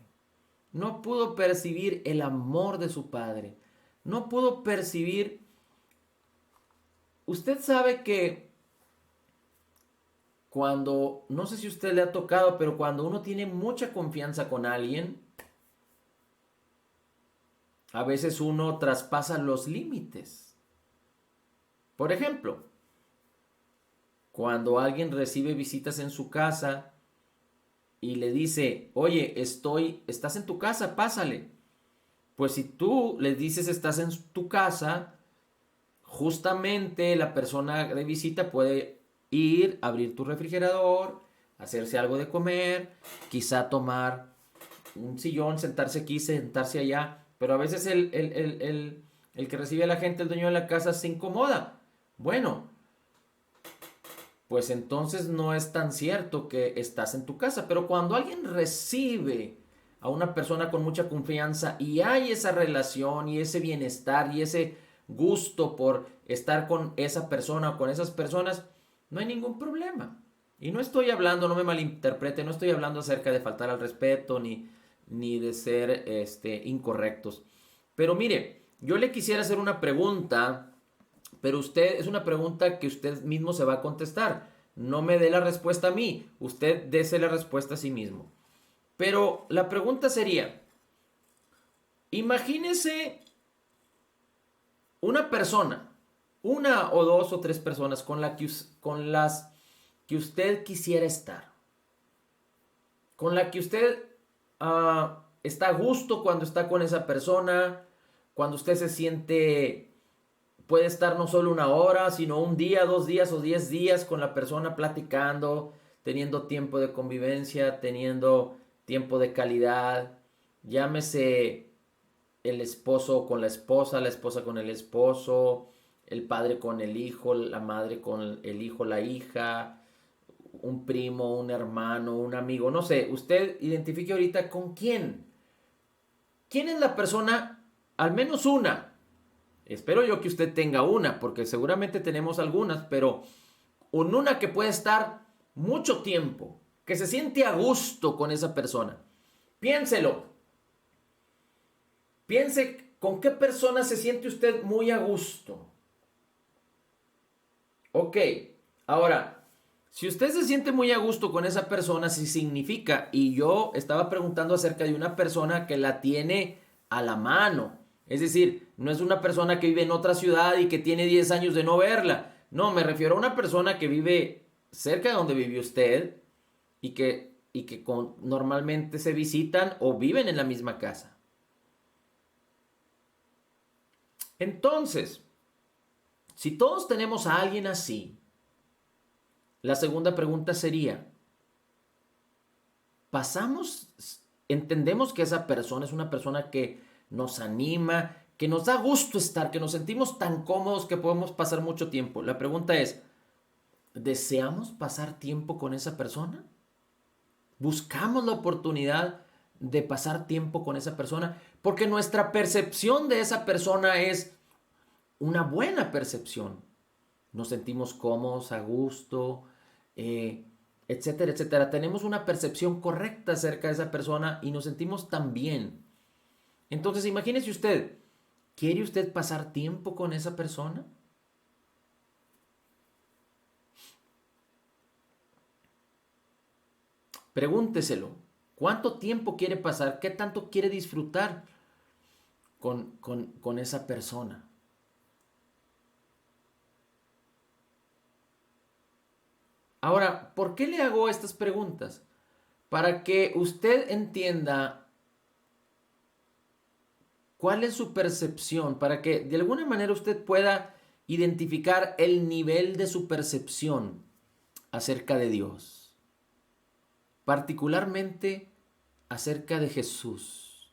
No pudo percibir el amor de su padre. No pudo percibir... Usted sabe que cuando, no sé si a usted le ha tocado, pero cuando uno tiene mucha confianza con alguien, a veces uno traspasa los límites. Por ejemplo, cuando alguien recibe visitas en su casa y le dice, oye, estás en tu casa, pásale. Pues si tú le dices estás en tu casa, justamente la persona de visita puede ir, abrir tu refrigerador, hacerse algo de comer, quizá tomar un sillón, sentarse aquí, sentarse allá, pero a veces el que recibe a la gente, el dueño de la casa, se incomoda. Bueno, pues entonces no es tan cierto que estás en tu casa, pero cuando alguien recibe a una persona con mucha confianza y hay esa relación y ese bienestar y ese gusto por estar con esa persona o con esas personas, no hay ningún problema. Y no estoy hablando, no me malinterprete, no estoy hablando acerca de faltar al respeto ni de ser incorrectos. Pero mire, yo le quisiera hacer una pregunta, pero es una pregunta que usted mismo se va a contestar. No me dé la respuesta a mí, usted dése la respuesta a sí mismo. Pero la pregunta sería, imagínese una persona, una o dos o tres personas con las que usted quisiera estar, con la que usted está a gusto cuando está con esa persona, cuando usted se siente, puede estar no solo una hora, sino un día, 2 días o 10 días con la persona platicando, teniendo tiempo de convivencia, teniendo tiempo de calidad, llámese el esposo con la esposa con el esposo, el padre con el hijo, la madre con el hijo, la hija, un primo, un hermano, un amigo, no sé, usted identifique ahorita con quién. ¿Quién es la persona? Al menos una. Espero yo que usted tenga una, porque seguramente tenemos algunas, pero una que puede estar mucho tiempo, que se siente a gusto con esa persona. Piénselo. Piense con qué persona se siente usted muy a gusto. Ok, ahora, si usted se siente muy a gusto con esa persona, sí significa, y yo estaba preguntando acerca de una persona que la tiene a la mano. Es decir, no es una persona que vive en otra ciudad y que tiene 10 años de no verla. No, me refiero a una persona que vive cerca de donde vive usted y que normalmente se visitan o viven en la misma casa. Entonces, si todos tenemos a alguien así, la segunda pregunta sería, entendemos que esa persona es una persona que nos anima, que nos da gusto estar, que nos sentimos tan cómodos que podemos pasar mucho tiempo. La pregunta es, ¿deseamos pasar tiempo con esa persona? buscamos la oportunidad de pasar tiempo con esa persona porque nuestra percepción de esa persona es una buena percepción. Nos sentimos cómodos, a gusto, etcétera, etcétera. Tenemos una percepción correcta acerca de esa persona y nos sentimos tan bien. Entonces, imagínese usted, ¿quiere usted pasar tiempo con esa persona? Pregúnteselo. ¿Cuánto tiempo quiere pasar? ¿Qué tanto quiere disfrutar con esa persona? Ahora, ¿por qué le hago estas preguntas? Para que usted entienda cuál es su percepción, para que de alguna manera usted pueda identificar el nivel de su percepción acerca de Dios, particularmente acerca de Jesús.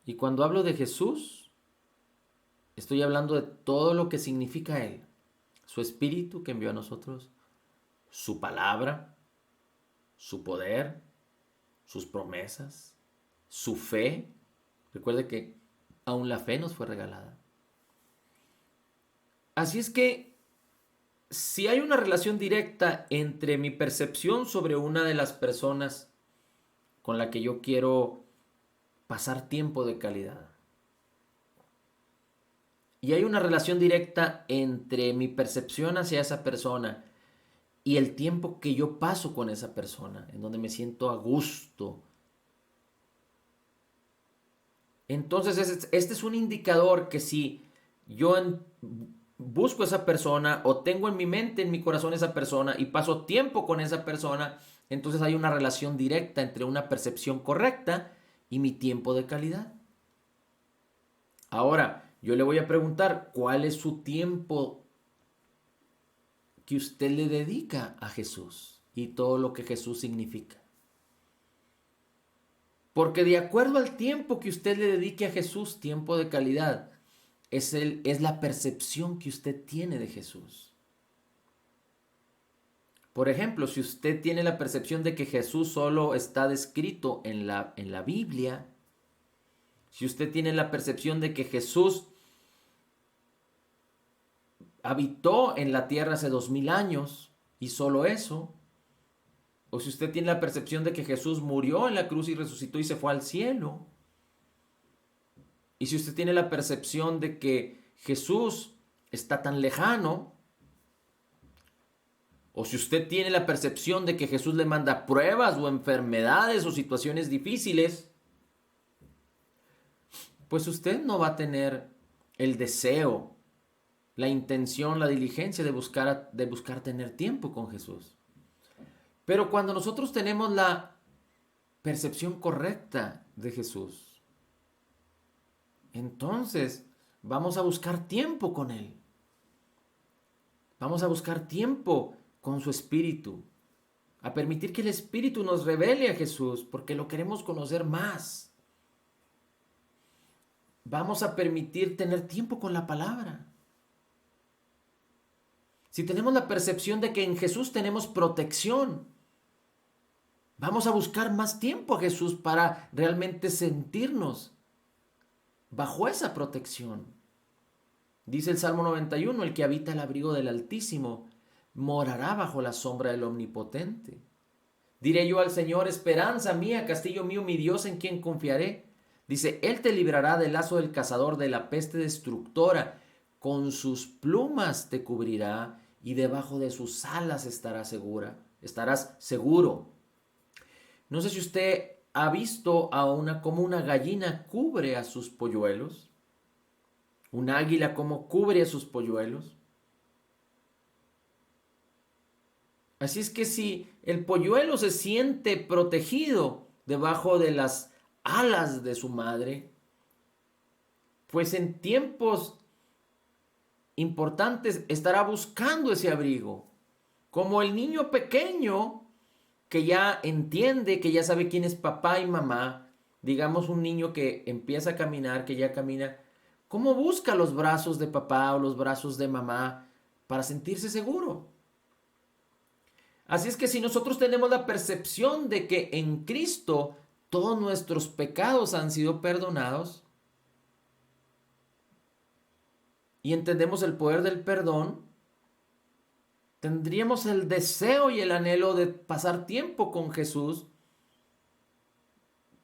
Y cuando hablo de Jesús, estoy hablando de todo lo que significa Él, su Espíritu que envió a nosotros, su palabra, su poder, sus promesas, su fe. Recuerde que aún la fe nos fue regalada. Así es que si hay una relación directa entre mi percepción sobre una de las personas con la que yo quiero pasar tiempo de calidad, y hay una relación directa entre mi percepción hacia esa persona y el tiempo que yo paso con esa persona, en donde me siento a gusto, entonces este es un indicador que si yo busco esa persona o tengo en mi mente, en mi corazón esa persona y paso tiempo con esa persona, entonces hay una relación directa entre una percepción correcta y mi tiempo de calidad. Ahora, yo le voy a preguntar, ¿cuál es su tiempo que usted le dedica a Jesús y todo lo que Jesús significa? Porque de acuerdo al tiempo que usted le dedique a Jesús, tiempo de calidad, es la percepción que usted tiene de Jesús. Por ejemplo, si usted tiene la percepción de que Jesús solo está descrito en la Biblia, si usted tiene la percepción de que Jesús habitó en la tierra hace 2000 años y solo eso, o si usted tiene la percepción de que Jesús murió en la cruz y resucitó y se fue al cielo, y si usted tiene la percepción de que Jesús está tan lejano, o si usted tiene la percepción de que Jesús le manda pruebas o enfermedades o situaciones difíciles, pues usted no va a tener el deseo, la intención, la diligencia de buscar tener tiempo con Jesús. Pero cuando nosotros tenemos la percepción correcta de Jesús, entonces vamos a buscar tiempo con Él. Vamos a buscar tiempo con su Espíritu, a permitir que el Espíritu nos revele a Jesús, porque lo queremos conocer más. Vamos a permitir tener tiempo con la palabra. Si tenemos la percepción de que en Jesús tenemos protección, vamos a buscar más tiempo a Jesús para realmente sentirnos bajo esa protección. Dice el Salmo 91, el que habita el abrigo del Altísimo morará bajo la sombra del Omnipotente. Diré yo al Señor, esperanza mía, castillo mío, mi Dios en quien confiaré. Dice, Él te librará del lazo del cazador, de la peste destructora. Con sus plumas te cubrirá y debajo de sus alas estarás seguro. No sé si usted ha visto como una gallina cubre a sus polluelos, un águila como cubre a sus polluelos. Así es que si el polluelo se siente protegido debajo de las alas de su madre, pues en tiempos importantes estará buscando ese abrigo, como el niño pequeño que ya entiende, que ya sabe quién es papá y mamá, digamos un niño que empieza a caminar, que ya camina, ¿cómo busca los brazos de papá o los brazos de mamá para sentirse seguro? Así es que si nosotros tenemos la percepción de que en Cristo todos nuestros pecados han sido perdonados y entendemos el poder del perdón, tendríamos el deseo y el anhelo de pasar tiempo con Jesús,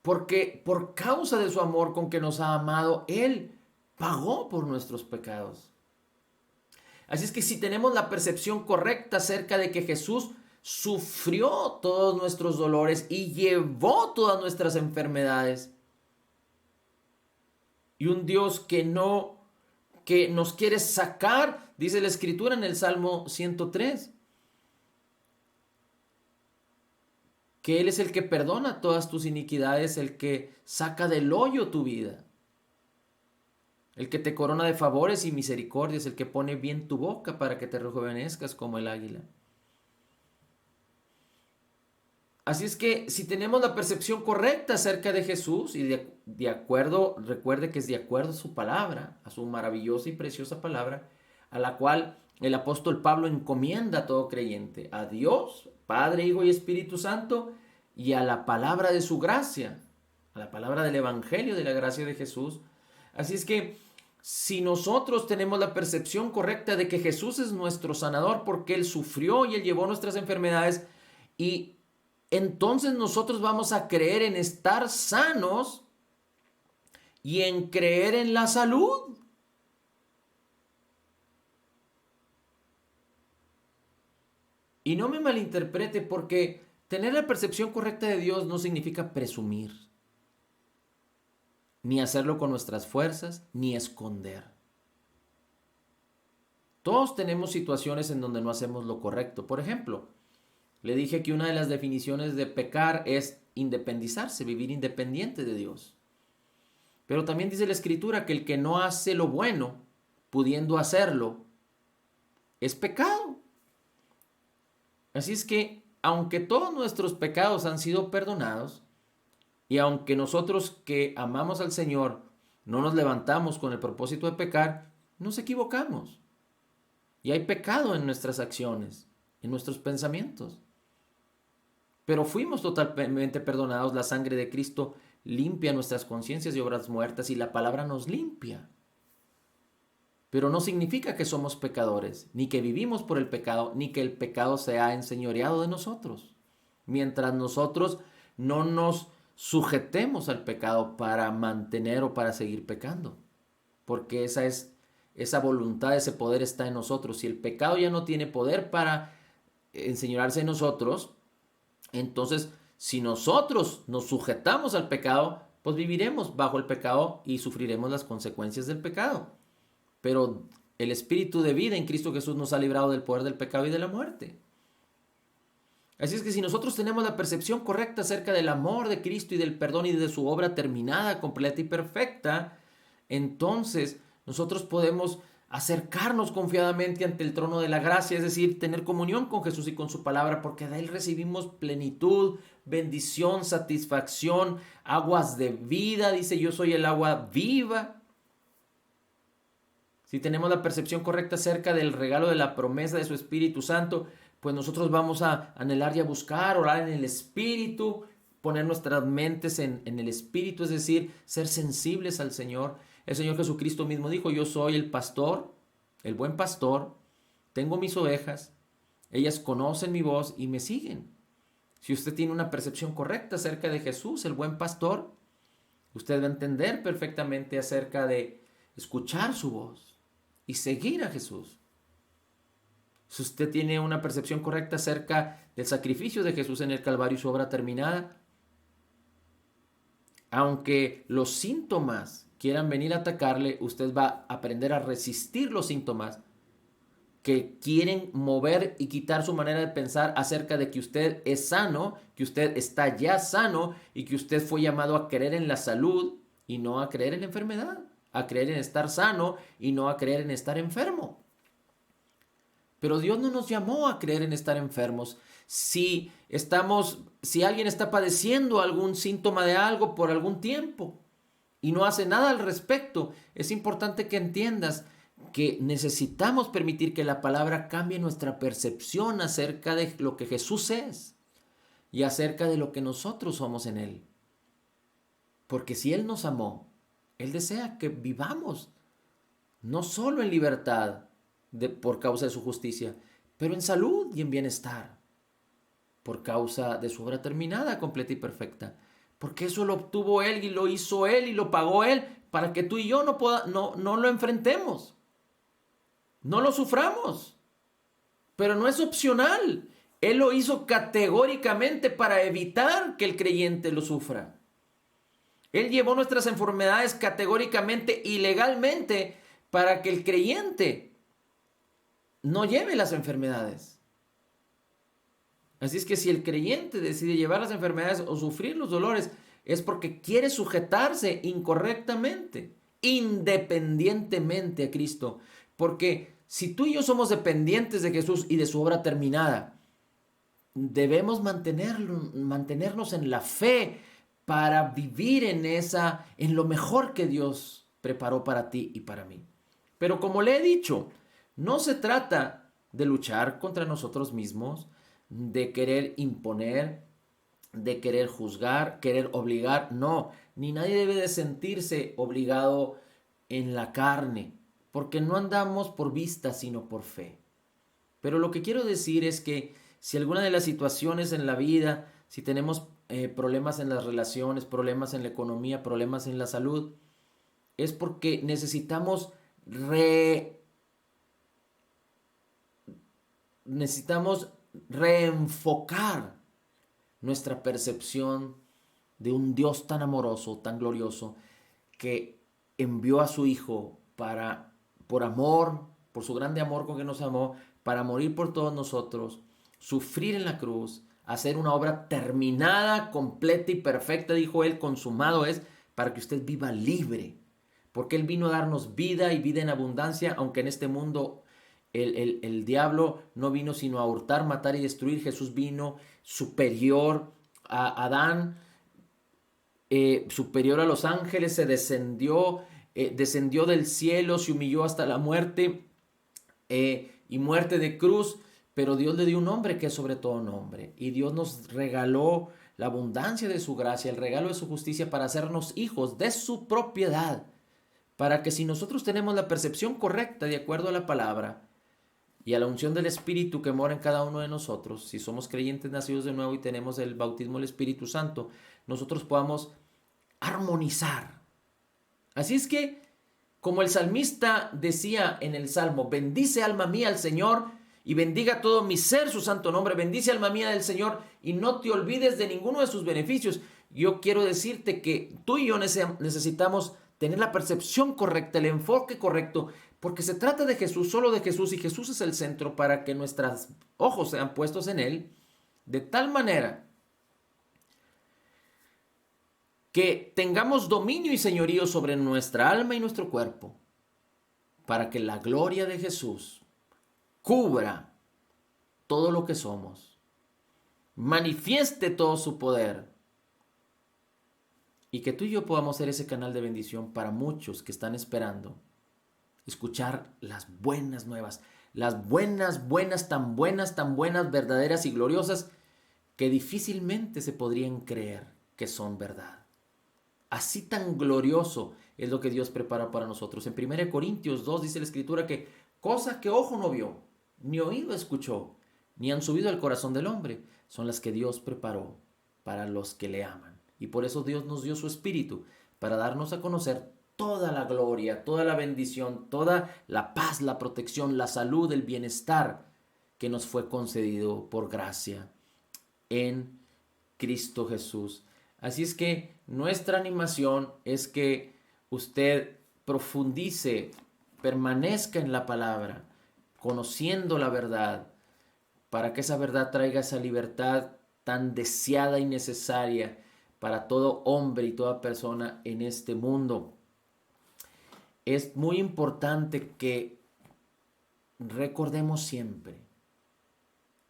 porque por causa de su amor con que nos ha amado, Él pagó por nuestros pecados. Así es que si tenemos la percepción correcta acerca de que Jesús sufrió todos nuestros dolores y llevó todas nuestras enfermedades, y un Dios que nos quiere sacar, dice la Escritura en el Salmo 103, que Él es el que perdona todas tus iniquidades, el que saca del hoyo tu vida, el que te corona de favores y misericordias, el que pone bien tu boca para que te rejuvenezcas como el águila. Así es que si tenemos la percepción correcta acerca de Jesús y de acuerdo, recuerde que es de acuerdo a su palabra, a su maravillosa y preciosa palabra, a la cual el apóstol Pablo encomienda a todo creyente, a Dios, Padre, Hijo y Espíritu Santo, y a la palabra de su gracia, a la palabra del Evangelio de la gracia de Jesús. Así es que si nosotros tenemos la percepción correcta de que Jesús es nuestro sanador porque Él sufrió y Él llevó nuestras enfermedades, y entonces nosotros vamos a creer en estar sanos y en creer en la salud. Y no me malinterprete, porque tener la percepción correcta de Dios no significa presumir, ni hacerlo con nuestras fuerzas, ni esconder. Todos tenemos situaciones en donde no hacemos lo correcto. Por ejemplo, le dije que una de las definiciones de pecar es independizarse, vivir independiente de Dios. Pero también dice la Escritura que el que no hace lo bueno, pudiendo hacerlo, es pecado. Así es que, aunque todos nuestros pecados han sido perdonados, y aunque nosotros que amamos al Señor no nos levantamos con el propósito de pecar, nos equivocamos. Y hay pecado en nuestras acciones, en nuestros pensamientos. Pero fuimos totalmente perdonados. La sangre de Cristo limpia nuestras conciencias y obras muertas, y la palabra nos limpia. Pero no significa que somos pecadores, ni que vivimos por el pecado, ni que el pecado se ha enseñoreado de nosotros. Mientras nosotros no nos sujetemos al pecado para mantener o para seguir pecando. Porque esa voluntad, ese poder está en nosotros. Si el pecado ya no tiene poder para enseñorearse en nosotros, entonces si nosotros nos sujetamos al pecado, pues viviremos bajo el pecado y sufriremos las consecuencias del pecado. Pero el Espíritu de vida en Cristo Jesús nos ha librado del poder del pecado y de la muerte. Así es que si nosotros tenemos la percepción correcta acerca del amor de Cristo y del perdón y de su obra terminada, completa y perfecta, entonces nosotros podemos acercarnos confiadamente ante el trono de la gracia, es decir, tener comunión con Jesús y con su palabra, porque de Él recibimos plenitud, bendición, satisfacción, aguas de vida. Dice: yo soy el agua viva. Si tenemos la percepción correcta acerca del regalo de la promesa de su Espíritu Santo, pues nosotros vamos a anhelar y a buscar, orar en el Espíritu, poner nuestras mentes en el Espíritu, es decir, ser sensibles al Señor. El Señor Jesucristo mismo dijo: yo soy el pastor, el buen pastor, tengo mis ovejas, ellas conocen mi voz y me siguen. Si usted tiene una percepción correcta acerca de Jesús, el buen pastor, usted va a entender perfectamente acerca de escuchar su voz y seguir a Jesús. Si usted tiene una percepción correcta acerca del sacrificio de Jesús en el Calvario y su obra terminada, aunque los síntomas quieran venir a atacarle, usted va a aprender a resistir los síntomas que quieren mover y quitar su manera de pensar acerca de que usted es sano, que usted está ya sano y que usted fue llamado a creer en la salud y no a creer en la enfermedad, a creer en estar sano y no a creer en estar enfermo. Pero Dios no nos llamó a creer en estar enfermos. Si alguien está padeciendo algún síntoma de algo por algún tiempo y no hace nada al respecto, es importante que entiendas que necesitamos permitir que la palabra cambie nuestra percepción acerca de lo que Jesús es y acerca de lo que nosotros somos en Él. Porque si Él nos amó, Él desea que vivamos no solo en libertad por causa de su justicia, pero en salud y en bienestar, por causa de su obra terminada, completa y perfecta. Porque eso lo obtuvo Él y lo hizo Él y lo pagó Él para que tú y yo no lo enfrentemos, no lo suframos. Pero no es opcional. Él lo hizo categóricamente para evitar que el creyente lo sufra. Él llevó nuestras enfermedades categóricamente y legalmente para que el creyente no lleve las enfermedades. Así es que si el creyente decide llevar las enfermedades o sufrir los dolores, es porque quiere sujetarse incorrectamente, independientemente a Cristo. Porque si tú y yo somos dependientes de Jesús y de su obra terminada, debemos mantenernos en la fe para vivir en lo mejor que Dios preparó para ti y para mí. Pero como le he dicho, no se trata de luchar contra nosotros mismos, de querer imponer, de querer juzgar, querer obligar. No, ni nadie debe de sentirse obligado en la carne, porque no andamos por vista, sino por fe. Pero lo que quiero decir es que si alguna de las situaciones en la vida, si tenemos problemas en las relaciones, problemas en la economía, problemas en la salud, es porque necesitamos reenfocar nuestra percepción de un Dios tan amoroso, tan glorioso, que envió a su Hijo por amor, por su grande amor con que nos amó, para morir por todos nosotros, sufrir en la cruz, hacer una obra terminada, completa y perfecta, dijo Él, consumado es, para que usted viva libre. Porque Él vino a darnos vida y vida en abundancia, aunque en este mundo el diablo no vino sino a hurtar, matar y destruir. Jesús vino superior a Adán, superior a los ángeles, se descendió del cielo, se humilló hasta la muerte y muerte de cruz, pero Dios le dio un nombre que es sobre todo nombre. Y Dios nos regaló la abundancia de su gracia, el regalo de su justicia para hacernos hijos de su propiedad. Para que si nosotros tenemos la percepción correcta de acuerdo a la palabra y a la unción del Espíritu que mora en cada uno de nosotros, si somos creyentes nacidos de nuevo y tenemos el bautismo del Espíritu Santo, nosotros podamos armonizar. Así es que, como el salmista decía en el Salmo, bendice alma mía al Señor y bendiga todo mi ser su santo nombre, bendice alma mía del Señor y no te olvides de ninguno de sus beneficios. Yo quiero decirte que tú y yo necesitamos tener la percepción correcta, el enfoque correcto, porque se trata de Jesús, solo de Jesús, y Jesús es el centro para que nuestros ojos sean puestos en Él, de tal manera que tengamos dominio y señorío sobre nuestra alma y nuestro cuerpo, para que la gloria de Jesús cubra todo lo que somos, manifieste todo su poder, y que tú y yo podamos ser ese canal de bendición para muchos que están esperando escuchar las buenas nuevas, las buenas, tan buenas, verdaderas y gloriosas, que difícilmente se podrían creer que son verdad. Así tan glorioso es lo que Dios prepara para nosotros. En 1 Corintios 2 dice la Escritura que cosas que ojo no vio, ni oído escuchó, ni han subido al corazón del hombre, son las que Dios preparó para los que le aman. Y por eso Dios nos dio su Espíritu, para darnos a conocer toda la gloria, toda la bendición, toda la paz, la protección, la salud, el bienestar que nos fue concedido por gracia en Cristo Jesús. Así es que nuestra animación es que usted profundice, permanezca en la palabra, conociendo la verdad, para que esa verdad traiga esa libertad tan deseada y necesaria para todo hombre y toda persona en este mundo. Es muy importante que recordemos siempre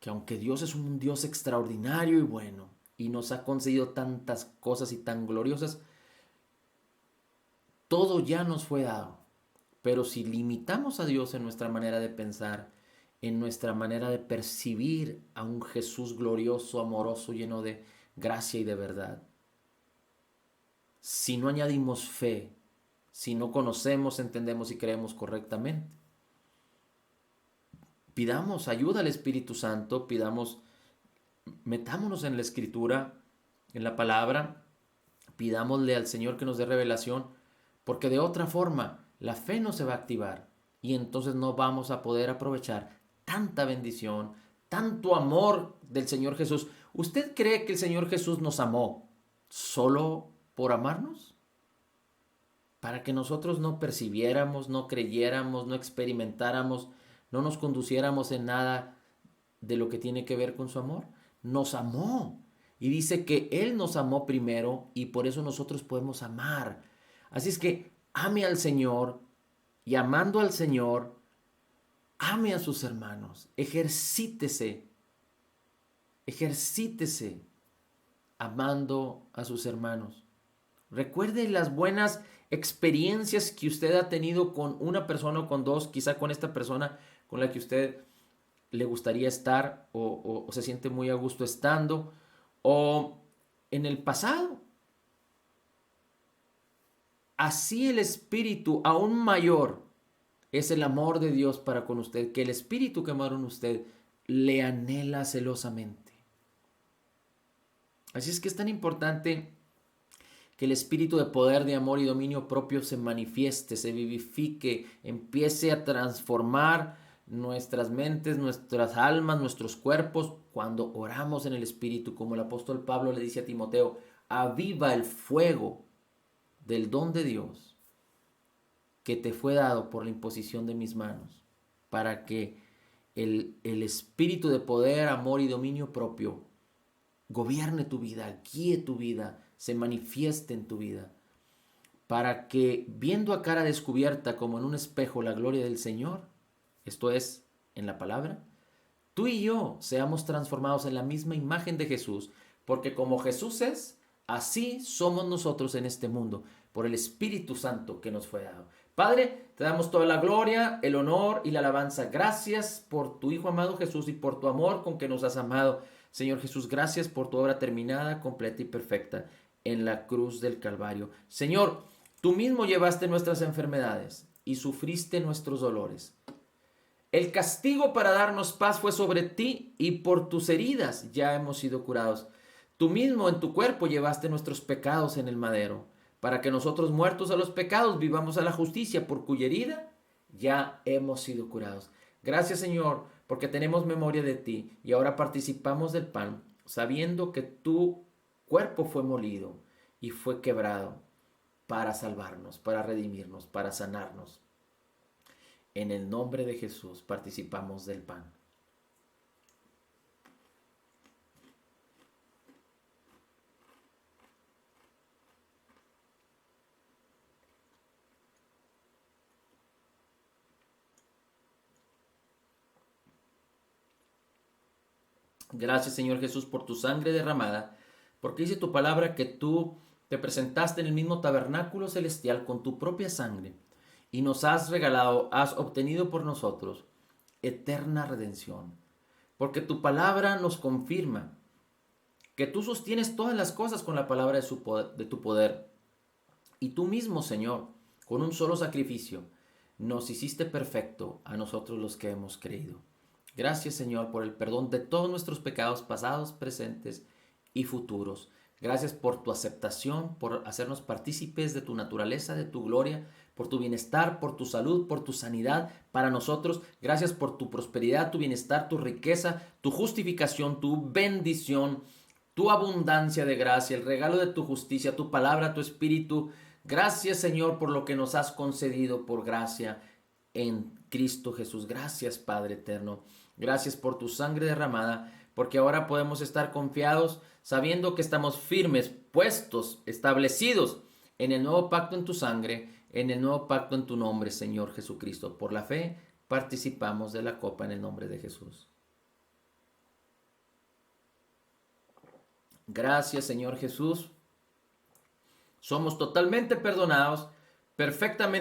que aunque Dios es un Dios extraordinario y bueno, y nos ha concedido tantas cosas y tan gloriosas, todo ya nos fue dado. Pero si limitamos a Dios en nuestra manera de pensar, en nuestra manera de percibir a un Jesús glorioso, amoroso, lleno de gracia y de verdad, si no añadimos fe, si no conocemos, entendemos y creemos correctamente, pidamos ayuda al Espíritu Santo, metámonos en la Escritura, en la palabra, pidámosle al Señor que nos dé revelación, porque de otra forma la fe no se va a activar y entonces no vamos a poder aprovechar tanta bendición, tanto amor del Señor Jesús. ¿Usted cree que el Señor Jesús nos amó solo por amarnos? Para que nosotros no percibiéramos, no creyéramos, no experimentáramos, no nos conduciéramos en nada de lo que tiene que ver con su amor. Nos amó. Y dice que Él nos amó primero y por eso nosotros podemos amar. Así es que ame al Señor y amando al Señor, ame a sus hermanos. Ejercítese amando a sus hermanos. Recuerde las buenas experiencias que usted ha tenido con una persona o con dos, quizá con esta persona con la que usted le gustaría estar o se siente muy a gusto estando, o en el pasado. Así el espíritu aún mayor es el amor de Dios para con usted, que el espíritu que mora en usted le anhela celosamente. Así es que es tan importante que el espíritu de poder, de amor y dominio propio se manifieste, se vivifique, empiece a transformar nuestras mentes, nuestras almas, nuestros cuerpos, cuando oramos en el espíritu, como el apóstol Pablo le dice a Timoteo, aviva el fuego del don de Dios que te fue dado por la imposición de mis manos, para que el espíritu de poder, amor y dominio propio gobierne tu vida, guíe tu vida, se manifieste en tu vida, para que viendo a cara descubierta como en un espejo la gloria del Señor, esto es, en la palabra, tú y yo seamos transformados en la misma imagen de Jesús, porque como Jesús es, así somos nosotros en este mundo, por el Espíritu Santo que nos fue dado. Padre, te damos toda la gloria, el honor y la alabanza. Gracias por tu Hijo amado Jesús y por tu amor con que nos has amado. Señor Jesús, gracias por tu obra terminada, completa y perfecta en la cruz del Calvario. Señor, tú mismo llevaste nuestras enfermedades y sufriste nuestros dolores. El castigo para darnos paz fue sobre ti y por tus heridas ya hemos sido curados. Tú mismo en tu cuerpo llevaste nuestros pecados en el madero, para que nosotros muertos a los pecados vivamos a la justicia, por cuya herida ya hemos sido curados. Gracias, Señor, porque tenemos memoria de ti y ahora participamos del pan, sabiendo que tu cuerpo fue molido y fue quebrado para salvarnos, para redimirnos, para sanarnos. En el nombre de Jesús participamos del pan. Gracias, Señor Jesús, por tu sangre derramada, porque dice tu palabra que tú te presentaste en el mismo tabernáculo celestial con tu propia sangre y nos has regalado, has obtenido por nosotros eterna redención. Porque tu palabra nos confirma que tú sostienes todas las cosas con la palabra de tu poder. Y tú mismo, Señor, con un solo sacrificio, nos hiciste perfecto a nosotros los que hemos creído. Gracias, Señor, por el perdón de todos nuestros pecados pasados, presentes y futuros. Gracias por tu aceptación, por hacernos partícipes de tu naturaleza, de tu gloria, por tu bienestar, por tu salud, por tu sanidad para nosotros. Gracias por tu prosperidad, tu bienestar, tu riqueza, tu justificación, tu bendición, tu abundancia de gracia, el regalo de tu justicia, tu palabra, tu espíritu. Gracias, Señor, por lo que nos has concedido por gracia en Cristo Jesús. Gracias, Padre eterno. Gracias por tu sangre derramada, porque ahora podemos estar confiados sabiendo que estamos firmes, puestos, establecidos en el nuevo pacto en tu sangre, en el nuevo pacto en tu nombre, Señor Jesucristo. Por la fe participamos de la copa en el nombre de Jesús. Gracias, Señor Jesús. Somos totalmente perdonados, perfectamente